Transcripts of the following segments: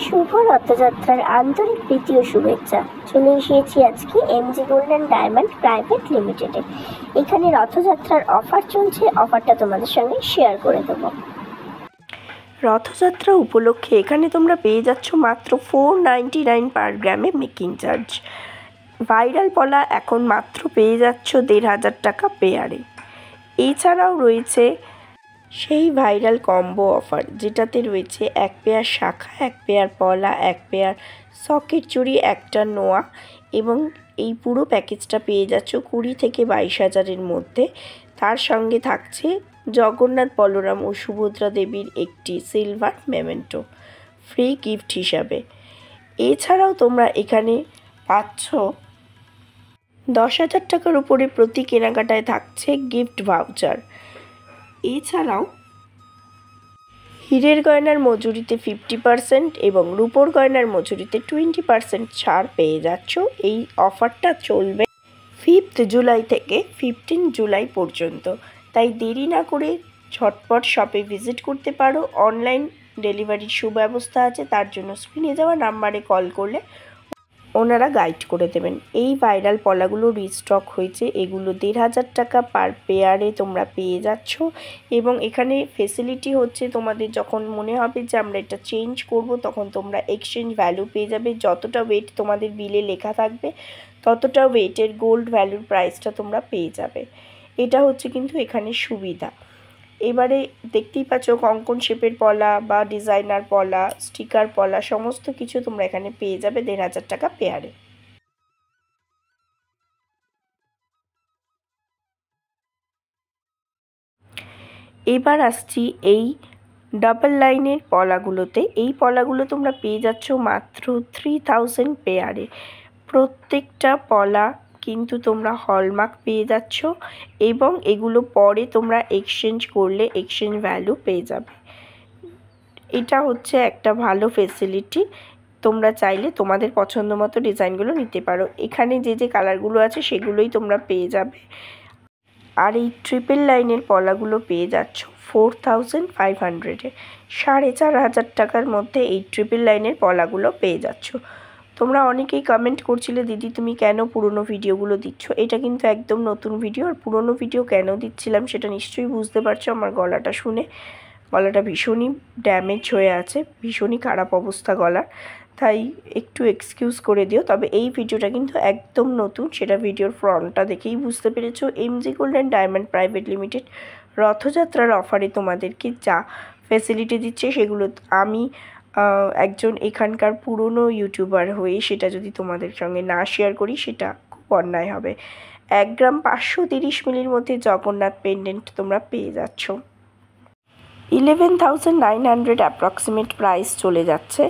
শুভ রথযাত্রার আন্তরিক প্রীতি ও শুভেচ্ছা। চলে এসেছি আজকে এমজি গোল্ডেন ডায়মন্ড প্রাইভেট লিমিটেডে। এখানে রথযাত্রার অফার চলছে, অফারটা তোমাদের সঙ্গে শেয়ার করে দেবো। রথযাত্রা উপলক্ষে এখানে তোমরা পেয়ে যাচ্ছ মাত্র 499 পার গ্রামে মেকিং চার্জ। ভাইরাল পলা এখন মাত্র পেয়ে যাচ্ছ 1500 টাকা পেয়ারে। এছাড়াও রয়েছে সেই ভাইরাল কম্বো অফার, যেটাতে রয়েছে এক পেয়ার শাখা, এক পেয়ার পলা, এক পেয়ার সকেট চুড়ি, একটা নোয়া, এবং এই পুরো প্যাকেজটা পেয়ে যাচ্ছ 20 থেকে 22,000-এর মধ্যে। তার সঙ্গে থাকছে জগন্নাথ, বলরাম ও সুভদ্রা দেবীর একটি সিলভার মেমেন্টো ফ্রি গিফট হিসাবে। এছাড়াও তোমরা এখানে পাচ্ছ 10,000 টাকার উপরে প্রতি কেনাকাটায় থাকছে গিফট ভাউচার। এছাড়াও হীরের গয়নার মজুরিতে 50% এবং রূপোর গয়নার মজুরিতে 20% ছাড় পেয়ে যাচ্ছ। এই অফারটা চলবে 5 জুলাই থেকে 15 জুলাই পর্যন্ত। তাই দেরি না করে ঝটপট শপে ভিজিট করতে পারো। অনলাইন ডেলিভারির সুব্যবস্থা আছে, তার জন্য স্ক্রিনে যাওয়া নাম্বারে কল করলে ওনারা গাইড করে দেবেন। এই ভাইরাল পলাগুলো রিস্টক হয়েছে, এগুলো 1500 টাকা পার পেয়ারে তোমরা পেয়ে যাচ্ছ। এবং এখানে ফেসিলিটি হচ্ছে, তোমাদের যখন মনে হবে যে আমরা এটা চেঞ্জ করব, তখন তোমরা এক্সচেঞ্জ ভ্যালু পেয়ে যাবে। যতটা ওয়েট তোমাদের বিলে লেখা থাকবে ততটা ওয়েটের গোল্ড ভ্যালুর প্রাইসটা তোমরা পেয়ে যাবে। এটা হচ্ছে কিন্তু এখানে সুবিধা। এবারে দেখতেই পাচ্ছ কঙ্কন শেপের পলা বা ডিজাইনার পলা, স্টিকার পলা, সমস্ত কিছু তোমরা এখানে পেয়ে যাবে 1500 টাকা পেয়ারে। এবার আসছি এই ডাবল লাইনের পলাগুলোতে। এই পলাগুলো তোমরা পেয়ে যাচ্ছ মাত্র 3000 পেয়ারে। প্রত্যেকটা পলা কিন্তু তোমরা হলমার্ক পেয়ে যাচ্ছ এবং এগুলো পরে তোমরা এক্সচেঞ্জ করলে এক্সচেঞ্জ ভ্যালু পেয়ে যাবে। এটা হচ্ছে একটা ভালো ফেসিলিটি। তোমরা চাইলে তোমাদের পছন্দ মতো ডিজাইনগুলো নিতে পারো। এখানে যে যে কালারগুলো আছে সেগুলোই তোমরা পেয়ে যাবে। আর এই ট্রিপল লাইনের পলাগুলো পেয়ে যাচ্ছ 4500-এ। 4500 টাকার মধ্যে এই ট্রিপল লাইনের পলাগুলো পেয়ে যাচ্ছ। তোমরা অনেকেই কমেন্ট করছিলে, দিদি তুমি কেন পুরনো ভিডিওগুলো দিচ্ছ। এটা কিন্তু একদম নতুন ভিডিও। আর পুরনো ভিডিও কেন দিচ্ছিলাম সেটা নিশ্চয়ই বুঝতে পারছো আমার গলাটা শুনে। গলাটা ভীষণই ড্যামেজ হয়ে আছে, ভীষণই খারাপ অবস্থা গলার, তাই একটু এক্সকিউজ করে দিও। তবে এই ভিডিওটা কিন্তু একদম নতুন, সেটা ভিডিওর ফ্রন্টটা দেখেই বুঝতে পেরেছো। MG golden diamond private limited রথযাত্রার অফারে তোমাদেরকে যা ফেসিলিটি দিচ্ছে সেগুলো আমি একজন এখানকার পুরনো ইউটিউবার হয়ে সেটা যদি তোমাদের সঙ্গে না শেয়ার করি সেটা খুব অন্যায় হবে। 1 গ্রাম 530 মিলির মধ্যে জগন্নাথ পেন্ডেন্ট তোমরা পেয়ে যাচ্ছ 11,900 অ্যাপ্রক্সিমেট প্রাইস চলে যাচ্ছে।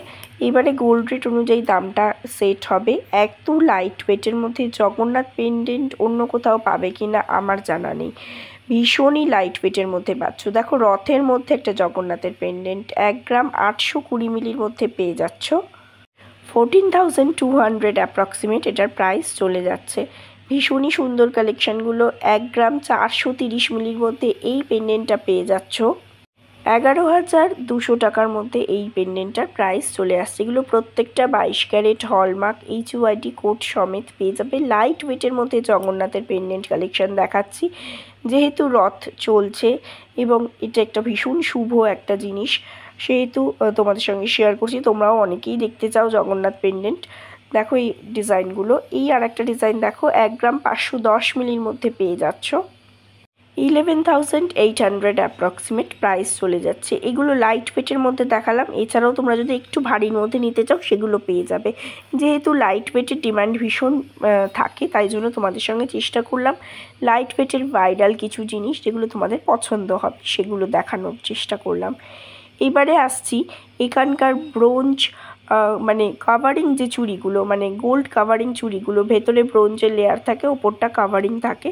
এবারে গোল্ড রেট অনুযায়ী দামটা সেট হবে। একটু লাইট ওয়েটের মধ্যে জগন্নাথ পেন্ডেন্ট অন্য কোথাও পাবে কি না আমার জানা নেই, ভীষণই লাইট ওয়েটের মধ্যে পাচ্ছ। দেখো রথের মধ্যে একটা জগন্নাথের পেন্ডেন্ট 1 গ্রাম 820 মিলির মধ্যে পেয়ে যাচ্ছ 14,200 অ্যাপ্রক্সিমেট এটার প্রাইস চলে যাচ্ছে। ভীষণই সুন্দর কালেকশানগুলো। 1 গ্রাম 430 মিলির মধ্যে এই পেন্ডেন্টটা পেয়ে যাচ্ছ 11,200 টাকার মধ্যে। এই পেন্ডেন্টটার প্রাইস চলে আসছে। এগুলো প্রত্যেকটা 22 ক্যারেট হলমার্ক HUID কোড সমেত পেয়ে যাবে। লাইট ওয়েটের মধ্যে জগন্নাথের পেন্ডেন্ট কালেকশান দেখাচ্ছি, যেহেতু রথ চলছে এবং এটা একটা ভীষণ শুভ একটা জিনিস, সেহেতু তোমাদের সঙ্গে শেয়ার করছি। তোমরাও অনেকেই দেখতে চাও জগন্নাথ পেন্ডেন্ট। দেখো এই ডিজাইনগুলো। এই আর একটা ডিজাইন দেখো, 1 গ্রাম 510 মিলির মধ্যে পেয়ে যাচ্ছ 11,800 অ্যাপ্রক্সিমেট প্রাইস চলে যাচ্ছে। এগুলো লাইট ওয়েটের মধ্যে দেখালাম। এছাড়াও তোমরা যদি একটু ভারীর মধ্যে নিতে চাও সেগুলো পেয়ে যাবে। যেহেতু লাইট ওয়েটের ডিমান্ড ভীষণ থাকে, তাই জন্য তোমাদের সঙ্গে চেষ্টা করলাম লাইট ওয়েটের ভাইরাল কিছু জিনিস যেগুলো তোমাদের পছন্দ হবে সেগুলো দেখানোর চেষ্টা করলাম। এবারে আসছি এখানকার ব্রোঞ্জ মানে কাভারিং যে চুড়িগুলো, মানে গোল্ড কাভারিং চুড়িগুলো, ভেতরে ব্রোঞ্জের লেয়ার থাকে, ওপরটা কাভারিং থাকে।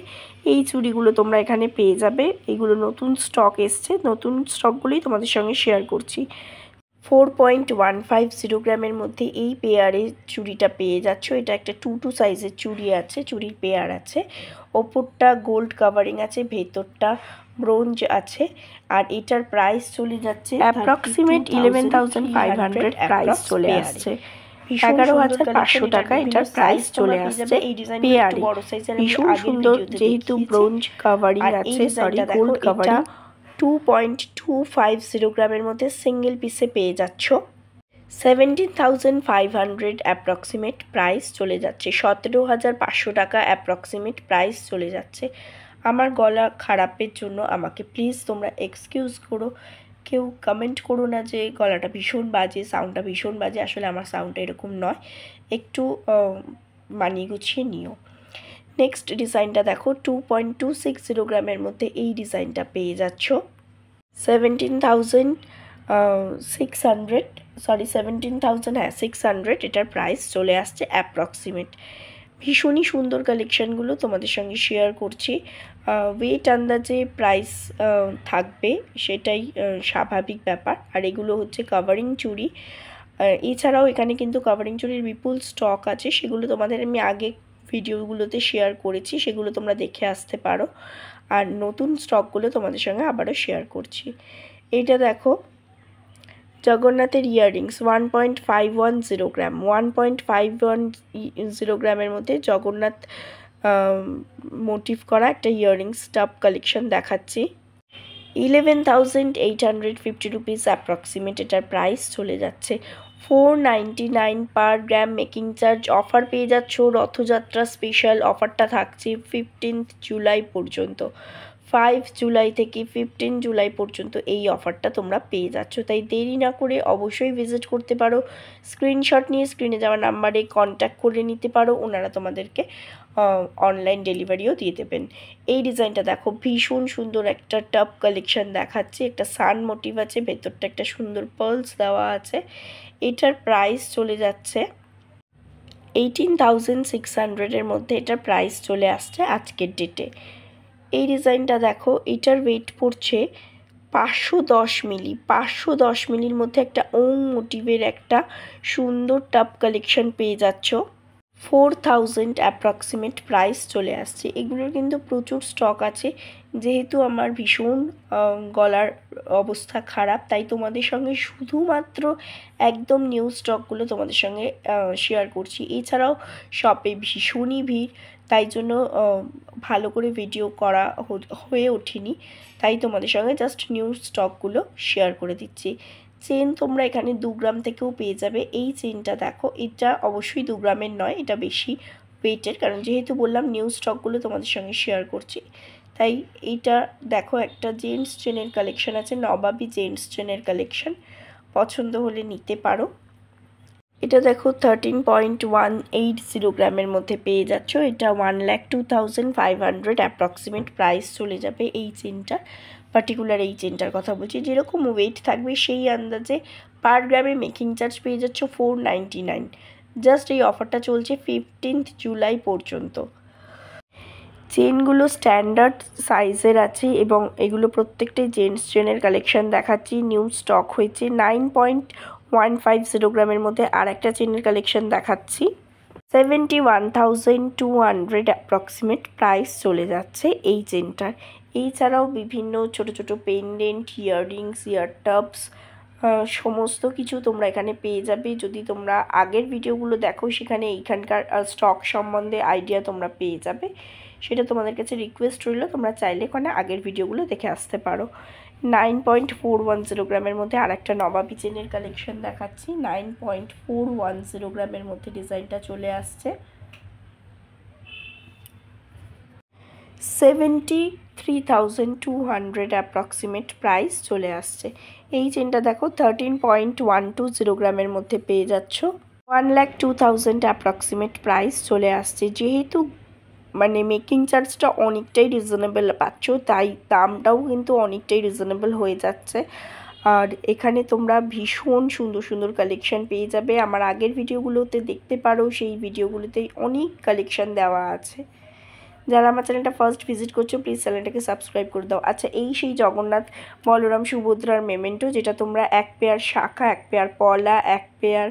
এই চুড়িগুলো তোমরা এখানে পেয়ে যাবে। এগুলো নতুন স্টক এসছে, নতুন স্টকগুলোই তোমাদের সঙ্গে শেয়ার করছি। 4.150 গ্রামের মধ্যে এই পেয়ারের চুড়িটা পেয়ে যাচ্ছ। এটা একটা 2 সাইজের চুড়ি আছে, চুড়ির পেয়ার আছে। ওপরটা গোল্ড কাভারিং আছে, ভেতরটা ব্রোঞ্জ আছে। আর এটার প্রাইস চলে যাচ্ছে অ্যাপ্রক্সিমেট 11,500 প্রাইস চলে আসছে। 11,500 টাকা এটার প্রাইস চলে আসছে পেয়ারে। ভীষণ সুন্দর, যেহেতু ব্রোঞ্জ কাভারিং আছে, সরি গোল্ড কাভারিং। 2.250 গ্রামের মধ্যে সিঙ্গেল পিসে পেয়ে যাচ্ছ। 17,500 অ্যাপ্রক্সিমেট প্রাইস চলে যাচ্ছে। 17,500 টাকা অ্যাপ্রক্সিমেট প্রাইস চলে যাচ্ছে। আমার গলা খারাপের জন্য আমাকে প্লিজ তোমরা এক্সকিউজ করো। কেউ কমেন্ট করো না যে গলাটা ভীষণ বাজে, সাউন্ডটা ভীষণ বাজে। আসলে আমার সাউন্ডটা এরকম নয়, একটু মানিয়ে গুছিয়ে নিও। নেক্সট ডিজাইনটা দেখো, 2.260 গ্রামের মধ্যে এই ডিজাইনটা পেয়ে যাচ্ছ। 17,600 এটার প্রাইস চলে আসছে অ্যাপ্রক্সিমেট। ভীষণই সুন্দর কালেকশানগুলো তোমাদের সঙ্গে শেয়ার করছি। ওয়েট আন্দাজে প্রাইস থাকবে, সেটাই স্বাভাবিক ব্যাপার। আর এগুলো হচ্ছে কাভারিং চুড়ি। এছাড়াও এখানে কিন্তু কাভারিং চুড়ির বিপুল স্টক আছে, সেগুলো তোমাদের আমি আগে ভিডিওগুলোতে শেয়ার করেছি, সেগুলো তোমরা দেখে আসতে পারো। আর নতুন স্টকগুলো তোমাদের সঙ্গে আবারও শেয়ার করছি। এটা দেখো, জগন্নাথের ইয়াররিংস 1.510 গ্রাম। 1.510 গ্রামের মধ্যে জগন্নাথ মোটিভ করা একটা ইয়াররিংস টাপ কালেকশন দেখাচ্ছি। 11,850 রুপিস অ্যাপ্রক্সিমেট এটার প্রাইস চলে যাচ্ছে। 499 পার গ্রাম মেকিং চার্জ অফার পেয়ে যাচ্ছ। রথযাত্রা স্পেশাল অফারটা থাকছে 15 জুলাই পর্যন্ত। 5 জুলাই থেকে 15 জুলাই পর্যন্ত এই অফারটা তোমরা পেয়ে যাচ্ছ। তাই দেরি না করে অবশ্যই ভিজিট করতে পারো। স্ক্রিনশট নিয়ে স্ক্রিনে যাওয়া নাম্বারে কন্ট্যাক্ট করে নিতে পারো, ওনারা তোমাদেরকে অনলাইন ডেলিভারিও দিয়ে দেবেন। এই ডিজাইনটা দেখো, ভীষণ সুন্দর একটা টপ কালেকশন দেখাচ্ছে। একটা সান মোটিভ আছে, ভেতরটা একটা সুন্দর পার্লস দেওয়া আছে। এটার প্রাইস চলে যাচ্ছে 18,600 এর মধ্যে এটার প্রাইস চলে আসছে আজকের ডেটে। এই ডিজাইনটা দেখো, এটার ওয়েট পড়ছে 510 মিলি। 510 মিলির মধ্যে একটা ওম মোটিভের একটা সুন্দর টপ কালেকশন পেয়ে যাচ্ছ। 4,000 অ্যাপ্রক্সিমেট প্রাইস চলে আসছে। এগুলোর কিন্তু প্রচুর স্টক আছে। যেহেতু আমার ভীষণ গলার অবস্থা খারাপ, তাই তোমাদের সঙ্গে শুধুমাত্র একদম নিউ স্টকগুলো তোমাদের সঙ্গে শেয়ার করছি। এছাড়াও শপে ভীষণই ভিড়, তাই জন্য ভালো করে ভিডিও করা হয়ে ওঠেনি। তাই তোমাদের সঙ্গে জাস্ট নিউ স্টকগুলো শেয়ার করে দিচ্ছি। চেন তোমরা এখানে 2 গ্রাম থেকেও পেয়ে যাবে। এই চেনটা দেখো, এটা অবশ্যই 2 গ্রামের নয়, এটা বেশি ওয়েটের, কারণ যেহেতু বললাম নিউ স্টকগুলো তোমাদের সঙ্গে শেয়ার করছি। তাই এইটা দেখো, একটা জেন্টস চেনের কালেকশন আছে, নবাবী জেন্টস চেনের কালেকশন। পছন্দ হলে নিতে পারো। এটা দেখো, 13.180 গ্রামের মধ্যে পেয়ে যাচ্ছ। এটা 1,02,500 অ্যাপ্রক্সিমেট প্রাইস চলে যাবে এই চেনটা। পার্টিকুলার এই চেনটার কথা বলছি, যেরকম ওয়েট থাকবে সেই আন্দাজে পার গ্রামে মেকিং চার্জ পেয়ে যাচ্ছ 499। জাস্ট এই অফারটা চলছে 15 জুলাই পর্যন্ত। চেনগুলো স্ট্যান্ডার্ড সাইজের আছে এবং এগুলো প্রত্যেকটাই জেন্টস চেনের কালেকশন দেখাচ্ছি। নিউ স্টক হয়েছে। 9.150 গ্রামের মধ্যে আর একটা চেনের কালেকশন দেখাচ্ছি। 71,200 অ্যাপ্রক্সিমেট প্রাইস চলে যাচ্ছে এই চেনটার। এছাড়াও বিভিন্ন ছোট ছোট পেন্ডেন্ট, ইয়াররিংস, ইয়ার টাপস সমস্ত কিছু তোমরা এখানে পেয়ে যাবে। যদি তোমরা আগের ভিডিওগুলো দেখো, সেখানে এইখানকার স্টক সম্বন্ধে আইডিয়া তোমরা পেয়ে যাবে। সেটা তোমাদের কাছে রিকোয়েস্ট রইল, তোমরা চাইলে এখানে আগের ভিডিওগুলো দেখে আসতে পারো। 9.410 গ্রামের মধ্যে আর একটা নবাবী চেনের কালেকশন দেখাচ্ছি। 9.410 গ্রামের মধ্যে ডিজাইনটা চলে আসছে। 73,200 অ্যাপ্রক্সিমেট প্রাইস চলে আসছে। এই চেনটা দেখো, 13.120 গ্রামের মধ্যে পেয়ে যাচ্ছ। 1,02,000 অ্যাপ্রক্সিমেট প্রাইস চলে আসছে। যেহেতু মানে মেকিং চার্জটা অনেকটাই রিজনেবল পাচ্ছ, তাই দামটাও কিন্তু অনেকটাই রিজনেবল হয়ে যাচ্ছে। আর এখানে তোমরা ভীষণ সুন্দর সুন্দর কালেকশন পেয়ে যাবে। আমার আগের ভিডিওগুলোতে দেখতে পারো, সেই ভিডিওগুলোতে অনেক কালেকশন দেওয়া আছে। যারা আমার চ্যানেলটা ফার্স্ট ভিজিট করছো প্লিজ চ্যানেলটাকে সাবস্ক্রাইব করে দাও। আচ্ছা, এই সেই জগন্নাথ বলরাম সুভদ্রার মেমেন্টো, যেটা তোমরা 1 পেয়ার শাখা, 1 পেয়ার পলা, 1 পেয়ার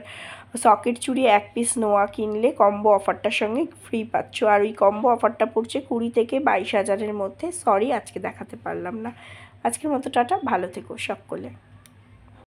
সকেট চুড়ি, 1 পিস নোয়া কিনলে কম্বো অফারটার সঙ্গে ফ্রি পাচ্ছ। আর ওই কম্বো অফারটা পড়ছে 20 থেকে 22 হাজারের মধ্যে। সরি, আজকে দেখাতে পারলাম না। আজকের মতো টাটা, ভালো থেকো সকলে।